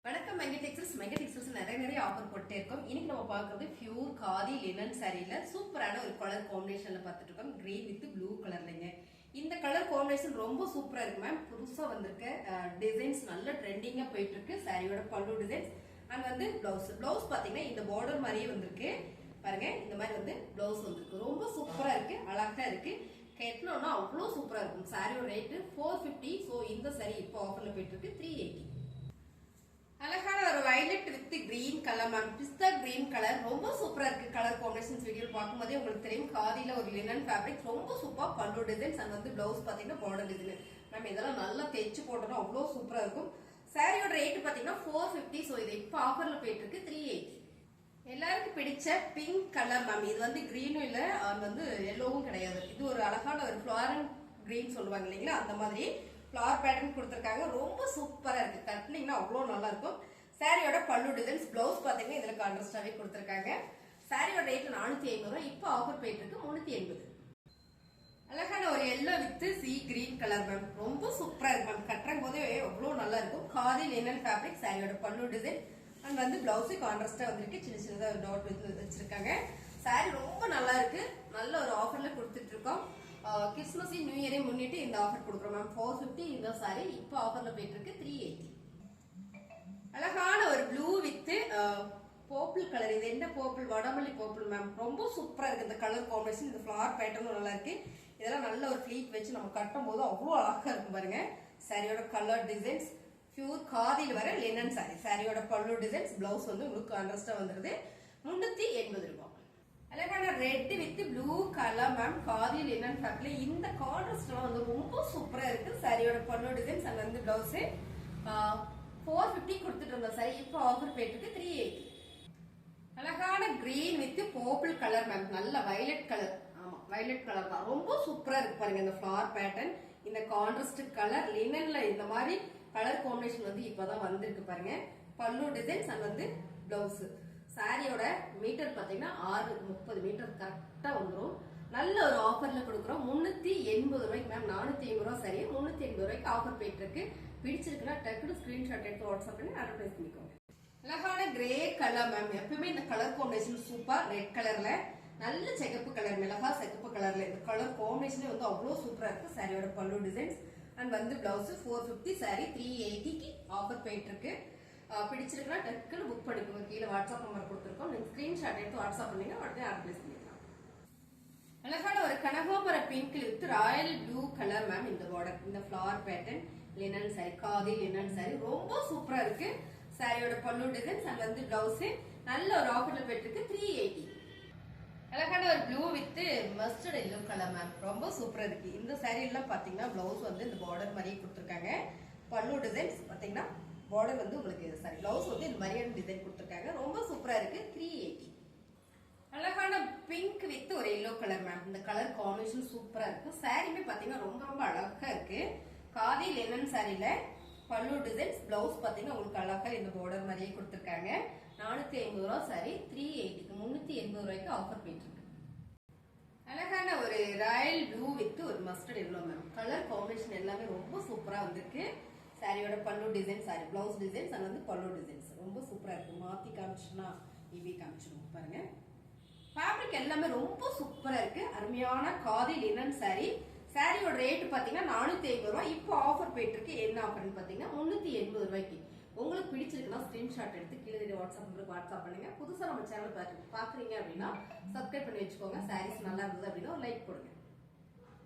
வணக்கம் mega textiles நிறைய offer போட்டே இருக்கோம். இன்னைக்கு நம்ம பார்க்கிறது பியூர் காதி லினன் சாரியில சூப்பரான ஒரு கலர் காம்பினேஷன்ல பார்த்துட்டு இருக்கோம். கிரீன் வித் ப்ளூ கலர்லங்க. இந்த கலர் காம்பினேஷன் ரொம்ப சூப்பரா இருக்கு மேம். புதுசா வந்திருக்க டிசைன்ஸ் நல்ல ட்ரெண்டிங்கா போயிட்டு இருக்கு. சாரியோட பல்லு டிசைன்ஸ் அண்ட் வந்து பிளவுஸ் பாத்தீங்கன்னா இந்த பார்டர் மாதிரியே வந்திருக்கு பாருங்க. இந்த மாதிரி வந்து பிளவுஸ் வந்திருக்கு. ரொம்ப சூப்பரா இருக்கு, அழகா இருக்கு. கட்டணும்னா அவ்வளவு சூப்பரா இருக்கும். சாரியோட ரேட் 450. ஸோ இந்த சாரி இப்போ ஆஃபர்ல போயிட்டு இருக்கு 380. அழகான ஒரு violet with green colour ma'am. பிஸ்தா கிரீன் கலர் ரொம்ப சூப்பரா இருக்கு. கலர் காம்பினேஷன்ஸ் வீடியோ பார்க்கும்போதே உங்களுக்கு தெரியும். காதில ஒரு லினன் ஃபேப்ரிக் ரொம்ப சூப்பர். பல்லு டிசைன்ஸ் அண்ட் வந்து பிளவுஸ் பாத்தீங்கன்னா பார்டர் டிசைன் மேம். இதெல்லாம் நல்லா தைச்சு போட்டோம்னா அவ்வளவு சூப்பரா இருக்கும். சாரியோட ரேட் பாத்தீங்கன்னா 450. ஸோ இது இப்போ ஆஃபர்ல போயிட்டு இருக்கு 380. எல்லாருக்கும் பிடிச்ச பிங்க் கலர் மேம். இது வந்து கிரீனும் இல்ல வந்து எல்லோவும் கிடையாது. இது ஒரு அழகான ஒரு ஃபிளாரன் கிரீன் சொல்லுவாங்க இல்லைங்களா, அந்த மாதிரி ஃபிளவர் பேட்டர்ன் கொடுத்திருக்காங்க. ரொம்ப சூப்பரா இருக்கு. கட்டினீங்கன்னா அவ்வளவு நல்லா இருக்கும். சாரியோட பல்லு டிசைன்ஸ் பிளவுஸ் பாத்தீங்கன்னா இதுல கான்ட்ராஸ்டாவே கொடுத்திருக்காங்க. சாரியோட ரேட் 450 ரூபாய். இப்போ ஆஃபர் போயிட்டு இருக்கு 380. அழகான ஒரு yellow with C green colour ma'am. ரொம்ப சூப்பரா இருக்கு மேம். கட்டுற போதே அவ்வளவு நல்லா இருக்கும். Khadi linen fabric. சாரியோட பல்லு டிசைன் அண்ட் வந்து பிளவுஸ் கான்ட்ராஸ்டா வந்திருக்கு. சின்ன சின்னதா ஒரு டாட் வச்சிருக்காங்க. சாரி ரொம்ப நல்லா இருக்கு. நல்ல ஒரு ஆஃபர்ல கொடுத்துட்டு இருக்கோம். கிறிஸ்துமஸ் நியூ இயரை முன்னிட்டு இந்த ஆஃபர் கொடுக்குறோம் மேம். 450 இந்த சாரி இப்போ ஆஃபர்ல போயிட்டு இருக்கு 380. அழகான ஒரு ப்ளூ வித் பர்பிள் கலர். இது என்ன பர்பிள்? வடமல்லி purple ma'am. ரொம்ப சூப்பரா இருக்கு இந்த கலர் காம்பினேஷன். இந்த ஃபிளவர் பேட்டர்னும் நல்லா இருக்கு. இதெல்லாம் நல்ல ஒரு ஃபிளீட் வச்சு நம்ம கட்டும் போது அவ்வளவு அழகா இருக்கும் பாருங்க. சாரியோட கலர் டிசைன்ஸ் பியூர் காதியில் வர லினன் சாரி. சாரியோட பல்லு டிசைன்ஸ் பிளவுஸ் வந்து உங்களுக்கு கான்ட்ராஸ்டா வந்துருது. 380 ரூபாய். அழகான red with blue colour ma'am. Khadi linen fabric. இந்த கான்ட்ராஸ்ட் வந்து ரொம்ப சூப்பரா இருக்கு. சாரியோட பல்லு டிசைன்ஸ் அண்ட் வந்து பிளவுஸ் 450 கொடுத்துட்டு இருந்தோம் சாரி. இப்போ ஆஃபர் போயிட்டு இருக்கு 380. அழகான green with purple colour ma'am. நல்ல வயலட் கலர். ஆமா, வயலட் கலர் தான். ரொம்ப சூப்பரா இருக்கு பாருங்க. இந்த ஃபிளவர் பேட்டர்ன், இந்த கான்ட்ராஸ்ட் கலர் லினன்ல இந்த மாதிரி கலர் காம்பினேஷன் வந்து இப்பதான் வந்திருக்கு பாருங்க. பல்லு டிசைன்ஸ் அண்ட் வந்து பிளவுஸ். சாரியோட மீட்டர் பாத்தீங்கன்னா 630 மீட்டர் கரெக்டா வந்துடும். நல்ல ஒரு ஆஃபர்ல கொடுக்குறோம் 380 ரூபாய்க்கு மேம். 450 ரூபாய் சரி, 380 ரூபாய்க்கு ஆஃபர் போயிட்டு இருக்கு. பிடிச்சிருக்குன்னா டக்குனு ஸ்கிரீன்ஷாட் எடுத்து வாட்ஸ்அப் பண்ணி ஆர்டர் பிளேஸ் பண்ணிக்கோங்க. அழகான கிரே கலர் மேம். எப்பவுமே இந்த கலர் காம்பினேஷன் சூப்பர். ரெட் கலர்ல நல்ல சிகப்பு கலர், மிளகா சிகப்பு கலர்ல இந்த கலர் காம்பினேஷனே வந்து அவ்வளவு சூப்பரா இருக்கு. சாரியோட பல்லு டிசைன்ஸ் அண்ட் வந்து பிளவுஸ் 450. சாரி 380க்கு ஆஃபர் போயிட்டு இருக்கு. பிடிச்சிருக்குன்னா டக்குன்னு புக் பண்ணிக்கோங்க. கீழே வாட்ஸ்அப் நம்பர் கொடுத்துருக்கோம். நீங்க ஸ்கிரீன்ஷாட் எடுத்து வாட்ஸ்அப் பண்ணீங்க, உடனே ஆர்டர் பிளேஸ் பண்ணிக்கலாம். அழகான ஒரு கனகாம்பர pink with royal blue colour ma'am. இந்த பார்டர், இந்த flower pattern linen sari, khadi linen sari ரொம்ப சூப்பரா இருக்கு. சாரியோட பல்லு டிசைன்ஸ் அண்ட் வந்து பிளவுஸ் நல்ல ஒரு ஆஃபர்ல போயிட்டு இருக்கு 380. அழகான ஒரு blue with mustard yellow colour ma'am. ரொம்ப சூப்பரா இருக்கு. இந்த சாரி எல்லாம் பாத்தீங்கன்னா பிளவுஸ் வந்து இந்த பார்டர் மாதிரியே கொடுத்துருக்காங்க. பல்லு டிசைன்ஸ் பாத்தீங்கன்னா பார்டர் வந்து உங்களுக்கு சாரி பிளவுஸ் வந்து இந்த மாதிரியான டிசைன் கொடுத்துருக்காங்க. ரொம்ப சூப்பரா இருக்கு 380. அழகான பிங்க் வித் ஒரு எல்லோ கலர் மேம். இந்த கலர் காம்பினேஷன் சூப்பரா இருக்கு. சாரியுமே பாத்தீங்கன்னா ரொம்ப ரொம்ப அழகா இருக்கு. காதி லினன் சாரியில பல்லு டிசைன்ஸ் பிளவுஸ் பாத்தீங்கன்னா உங்களுக்கு அழகா இந்த பார்டர் மாதிரியே கொடுத்துருக்காங்க. 450 ரூபாய் சாரி 380க்கு 380 ரூபாய்க்கு ஆஃபர் போயிட்டு இருக்கு. அழகான ஒரு ராயல் ப்ளூ வித் ஒரு mustard yellow ma'am. Colour combination எல்லாமே ரொம்ப சூப்பரா வந்திருக்கு. சாரியோட பல்லு design, sorry blouse designs and வந்து பல்லு டிசைன்ஸ் ரொம்ப சூப்பரா இருக்கு. மாத்தி காமிச்சுன்னா இப்படி காமிச்சிருவோம் பாருங்க. ஃபேப்ரிக் எல்லாமே ரொம்ப சூப்பரா இருக்கு. அருமையான காதி லினன் சாரி. சாரியோட ரேட் பாத்தீங்கன்னா 450 ரூபாய். இப்போ ஆஃபர் போயிட்டு இருக்கு. என்ன ஆஃபர்னு பாத்தீங்கன்னா 380 ரூபாய்க்கு. உங்களுக்கு பிடிச்சிருக்குன்னா ஸ்கிரீன்ஷாட் எடுத்து கீழே வாட்ஸ்அப் நம்பருக்கு வாட்ஸ்அப் பண்ணுங்க. புதுசா நம்ம சேனல் பாக்குறீங்க அப்படின்னா சப்ஸ்கிரைப் பண்ணி வச்சுக்கோங்க. சாரீஸ் நல்லா இருந்தது அப்படின்னா ஒரு லைக் கொடுங்க.